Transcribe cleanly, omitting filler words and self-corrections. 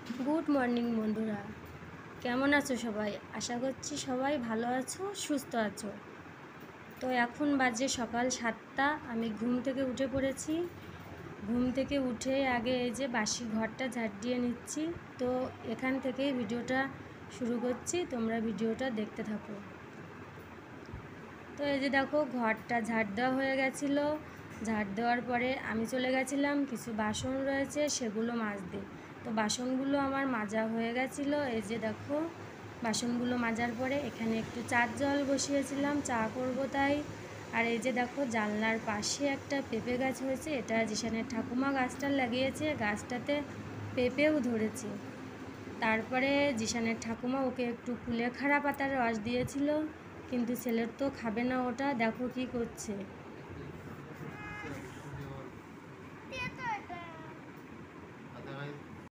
Good morning বন্ধুরা, কেমন আছো সবাই? আশা করছি সবাই ভালো আছো, সুস্থ আছো। তো এখন বাজে সকাল 7টা। আমি ঘুম থেকে উঠে পড়েছি। ঘুম থেকে উঠে আগে এই যে বাসি ঘরটা ঝাড় দিয়ে নিচ্ছি। তো এখান থেকেই ভিডিওটা শুরু করছি, তোমরা ভিডিওটা দেখতে থাকো। তো এই যে দেখো, ঘরটা ঝাড় দেওয়া হয়ে গেছিলো। ঝাড় দেওয়ার পরে আমি চলে গেছিলাম, কিছু বাসন রয়েছে সেগুলো মাজতে। তো বাসনগুলো আমার মাজা হয়ে গেছিলো। এই যে দেখো, বাসনগুলো মাজার পরে এখানে একটু চার জল বসিয়েছিলাম, চা করব তাই। আর এই যে দেখো, জানলার পাশে একটা পেঁপে গাছ হয়েছে, এটা জিশানের ঠাকুমা গাছটা লাগিয়েছে, গাছটাতে পেঁপেও ধরেছে। তারপরে জিশানের ঠাকুমা ওকে একটু কুলেখাড়া পাতার রস দিয়েছিল, কিন্তু ছেলের তো খাবে না ওটা, দেখো কি করছে।